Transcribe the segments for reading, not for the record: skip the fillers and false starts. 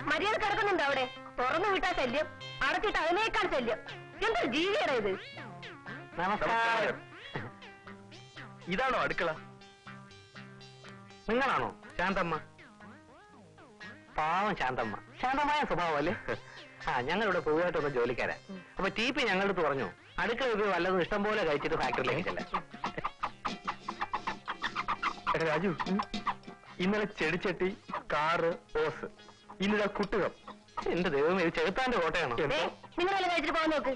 മര്യാദ കിടക്കുന്നുണ്ടോ അവിടെ? തുറന്നു വിട്ടാ ശല്യം, അടച്ചിട്ട് അതിനേക്കാൾ ശല്യം. എന്തൊരു ജീവിയാണ് ഇത്? നമസ്കാരം. ഇതാണോ അടുക്കള? നിങ്ങളാണോ ശാന്തമ്മ? പാവം ശാന്തമ്മ. ശാന്തമായ സ്വഭാവം അല്ലേ? ഞങ്ങളിവിടെ പുതുതായിട്ടൊന്ന് ജോലിക്കാരാ. അപ്പൊ TP ഞങ്ങളുടെ അടുത്ത് പറഞ്ഞു, അടുക്കള വല്ലതും ഇഷ്ടം പോലെ കഴിച്ചിട്ട് ഫാക്ടറിയിലേക്ക് ചെല്ലാം. രാജു, ഇന്നലെ ചെടിച്ചട്ടി, കാറ്, ഓസ്, ഇന്നലെ കുട്ടുകം. എന്റെ ദൈവം, ഇത് ചെറുത്താന്റെ കോട്ടയാണോ? നിങ്ങളെല്ലാം കഴിച്ചിട്ട് പോകാൻ നോക്ക്.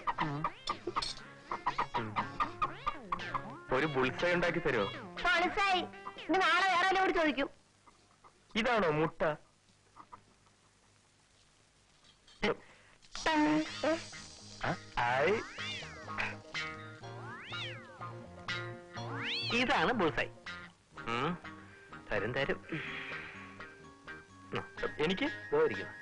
ഒരു ബുൾസൈ ഉണ്ടാക്കി തരുമോ? മനസ്സായി. ഇത് നാളെ വേറെ എന്നോട് ചോദിക്കും. ഇതാണോ മുട്ട? ഇതാണ് ബുൾസൈ. തരും തരും. എനിക്ക് പോയിരിക്കുന്നു.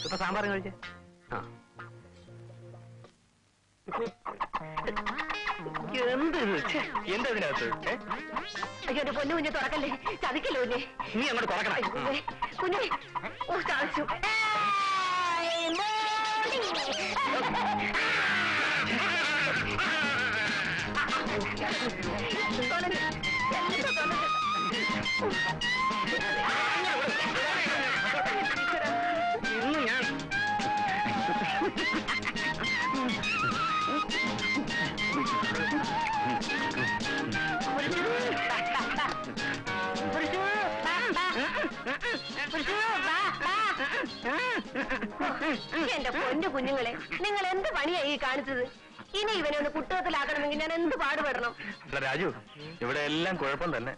ഇപ്പൊ സാമ്പാറും കഴിച്ചേ. എന്തതിനകത്ത്? അയ്യോ എന്റെ പൊന്നു കുഞ്ഞ് തുറക്കല്ലേ, ചതിക്കല്ലോ കുഞ്ഞെ. നീ അങ്ങോട്ട് തുറക്കണം കുഞ്ഞെ. ഓ ചാച്ചു. ഇന്ന് ഞാൻ എന്റെ പൊന്നു കുഞ്ഞുങ്ങളെ, നിങ്ങൾ എന്ത് പണിയായി കാണിച്ചത്? ഇനി ഇവനെ ഒന്ന് കുട്ടകത്തിലാക്കണമെങ്കിൽ ഞാൻ എന്ത് പാടുപെടണം? രാജു, ഇവിടെ എല്ലാം കുഴപ്പം തന്നെ.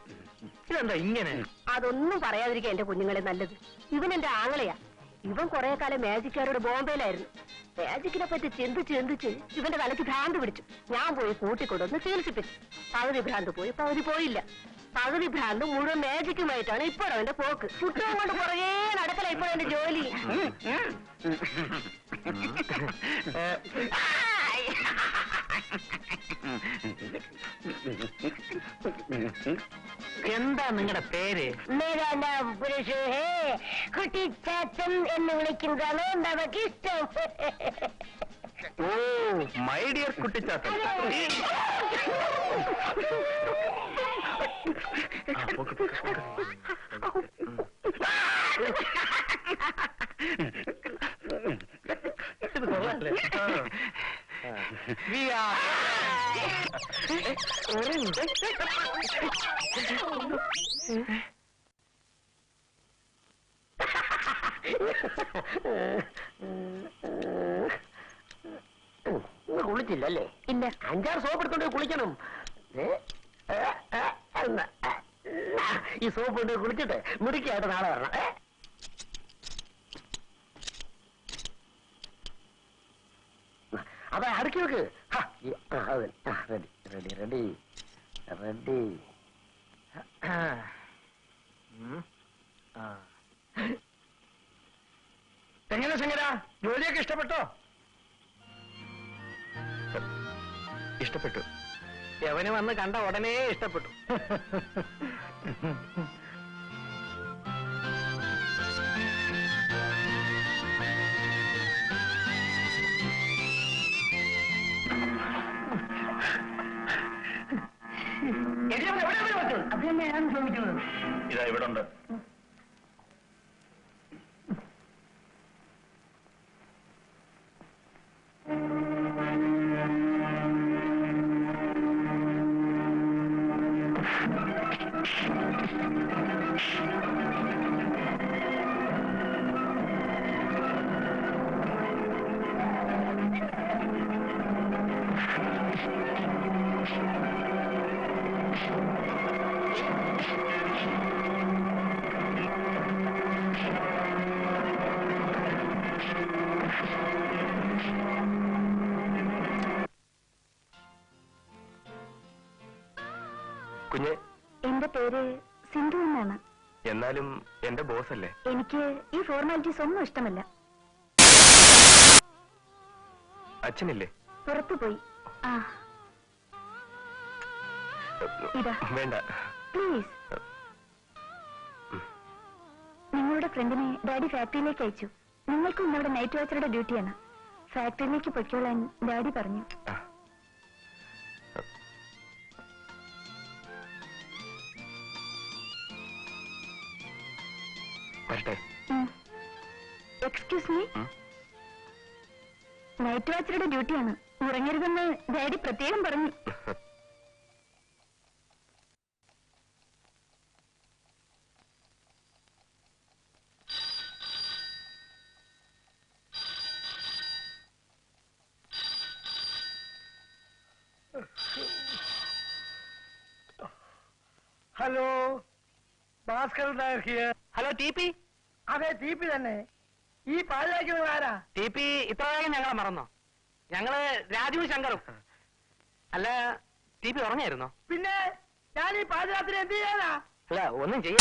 ഇതെന്താ ഇങ്ങനെ? അതൊന്നും പറയാതിരിക്കുക എന്റെ കുഞ്ഞുങ്ങളെ നല്ലത്. ഇവൻ എന്റെ ആങ്ങളെയാ. ഇവൻ കുറെ കാലം മാജിക്കാരോട് ബോംബെയിലായിരുന്നു. മാജിക്കിനെ പറ്റി ചിന്തിച്ച് ഇവന്റെ തലയ്ക്ക് ഭ്രാന്ത് പിടിച്ചു. ഞാൻ പോയി കൂട്ടിക്കൊണ്ടൊന്ന് ചികിത്സിപ്പിച്ചു. പകുതി ഭ്രാന്ത് പോയി, പകുതി പോയില്ല. പകുതി ഭ്രാന്ത് മുഴുവൻ മാജിക്കുമായിട്ടാണ് ഇപ്പോൾ അവന്റെ പോക്ക്. കുട്ടവും കൊണ്ട് പുറകെ നടക്കല ഇപ്പോൾ എന്റെ ജോലി. എന്താ നിങ്ങളുടെ പേര്? കുട്ടിച്ചാച്ചൻ എന്ന് വിളിക്കുന്നതാണ് നമുക്കിഷ്ടം. ഓ, മൈ ഡിയർ കുട്ടിച്ചാത്തൻ. ഇത് കൊള്ളാല്ലേ? കുളിച്ചില്ലല്ലേ? ഇല്ല. 5-6 സോപ്പ് എടുത്തോണ്ട് കുളിക്കണം. ഈ സോപ്പ് കൊണ്ട് കുളിച്ചിട്ട് മുടിക്കായിട്ട് നാളെ വരണം. അതെ, അടുക്കി വെക്ക്. Ready ready ready ready. എങ്ങനെ ശങ്കര, ജോലിയൊക്കെ ഇഷ്ടപ്പെട്ടോ? ഇഷ്ടപ്പെട്ടു. യവന് വന്ന് കണ്ട ഉടനെ ഇഷ്ടപ്പെട്ടു. അത് തന്നെയാണ് ചോദിക്കുന്നത്. ഇതാ ഇവിടെ ഉണ്ട്. കുഞ്ഞെ, എന്റെ പേര് സിന്ധു എന്നാണ്. എന്നാലും എന്റെ ബോസ് അല്ലേ? എനിക്ക് ഈ ഫോർമാലിറ്റീസ് ഒന്നും ഇഷ്ടമല്ല. അച്ഛനില്ലേ? പുറത്തു പോയി. വേണ്ട പ്ലീസ്. നിങ്ങളുടെ ഫ്രണ്ടിനെ ഡാഡി ഫാക്ടറിയിലേക്ക് അയച്ചു. നിങ്ങൾക്കും ഇന്ന് അവിടെ നൈറ്റ് വാച്ചറുടെ ഡ്യൂട്ടിയാണ്. ഫാക്ടറിയിലേക്ക് പൊയ്ക്കോളാൻ ഡാഡി പറഞ്ഞു. എക്സ്ക്യൂസ് മീ, നൈറ്റ് വാച്ചറുടെ ഡ്യൂട്ടിയാണ്, ഉറങ്ങരുതെന്ന് ഡാഡി പ്രത്യേകം പറഞ്ഞു. Hello, Bhaskar Nair here. Hello T P. അതെ, ടി പി തന്നെ. ഈ പാലിലാക്കുന്നത് ആരാ? ടി പി ഇത്ര വേഗം ഞങ്ങളെ മറന്നോ? ഞങ്ങള് രാജു ശങ്കറും. അല്ല, ടി പി ഉറങ്ങായിരുന്നോ? പിന്നെ ഞാൻ ഈ പാതിരാത്രി എന്ത് ചെയ്യാനാ? അല്ല, ഒന്നും ചെയ്യാ,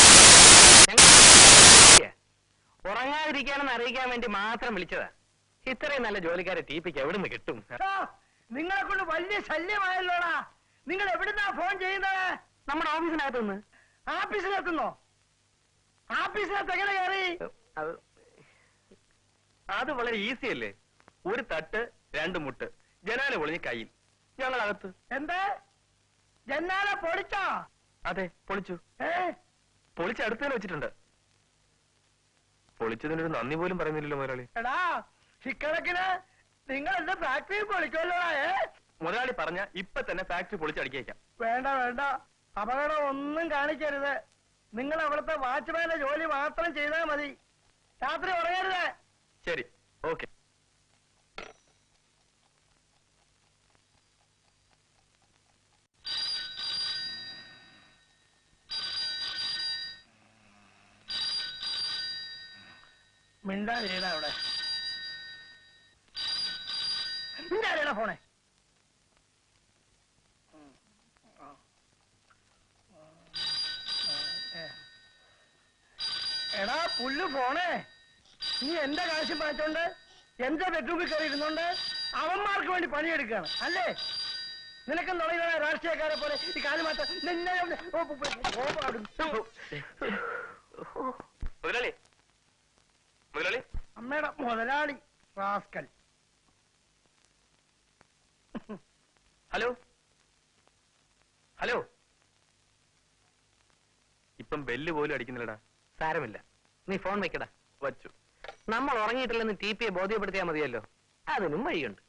ഉറങ്ങാതിരിക്കാനെന്ന് അറിയിക്കാൻ വേണ്ടി മാത്രം വിളിച്ചതാ. ഇത്രയും നല്ല ജോലിക്കാരെ ടി പിക്ക് എവിടുന്ന് കിട്ടും? നിങ്ങളെ കൊണ്ട് വലിയ ശല്യമായല്ലോടാ. നിങ്ങൾ എവിടുന്നാ ഫോൺ ചെയ്യുന്നത്? നമ്മുടെ ഓഫീസിനകത്തുനിന്ന്. ആഫീസിലെത്തുന്നോ? ആഫീസിനകത്ത് എങ്ങനെ കയറി? അത് വളരെ ഈസി അല്ലേ. ഒരു തട്ട്, രണ്ട് മുട്ട്, ജനാല പൊളിഞ്ഞ് കയ്യിൽ, ഞങ്ങൾ അകത്ത്. എന്ത്? ജന്നാല പൊളിച്ചോ? അതെ, പൊളിച്ചു. പൊളിച്ച് അടുത്തതിൽ വെച്ചിട്ടുണ്ട്. പൊളിച്ചതിനൊരു നന്ദി പോലും പറയുന്നില്ലല്ലോ മുതലാളി. എടാ, ഇക്കണക്കിന് നിങ്ങൾ എന്റെ ഫാക്ടറി പൊളിക്കുമല്ലോ. മുതലാളി പറഞ്ഞ ഇപ്പൊ തന്നെ ഫാക്ടറി പൊളിച്ചടിക്കാം. വേണ്ട വേണ്ട, അപകടം ഒന്നും കാണിക്കരുത്. നിങ്ങൾ അവിടുത്തെ വാച്ച്മാന്റെ ജോലി മാത്രം ചെയ്താൽ മതി. രാത്രി ഉറങ്ങരുത്. ശരി, ഓക്കെ. മിണ്ടാതിരിടാ അവിടെ. മിണ്ടാതിരിടാ ഫോണെ. എടാ പുല്ല് ഫോണേ, നീ എന്റെ കാശ് മാറ്റോണ്ട് എന്റെ ബെഡ്റൂമിൽ കയറി ഇരുന്നോണ്ട് അവന്മാർക്ക് വേണ്ടി പണിയെടുക്കുകയാണ് അല്ലേ? നിനക്കും തുടങ്ങിയ രാഷ്ട്രീയക്കാരെ പോലെ ഈ കാല് മാറ്റം നിന്നെ മുതലാളി, മുതലാളി. അമ്മയുടെ മുതലാളി റാസ്കൽ. Hello, hello. ഇപ്പം ബെല്ല് പോലും അടിക്കുന്നില്ലടാ. സാരമില്ല, നീ ഫോൺ വെക്കടാ. വച്ചു. നമ്മൾ ഉറങ്ങിയിട്ടില്ലെന്ന് ടി പിയെ ബോധ്യപ്പെടുത്തിയാൽ മതിയല്ലോ. അതിനും വഴിയുണ്ട്.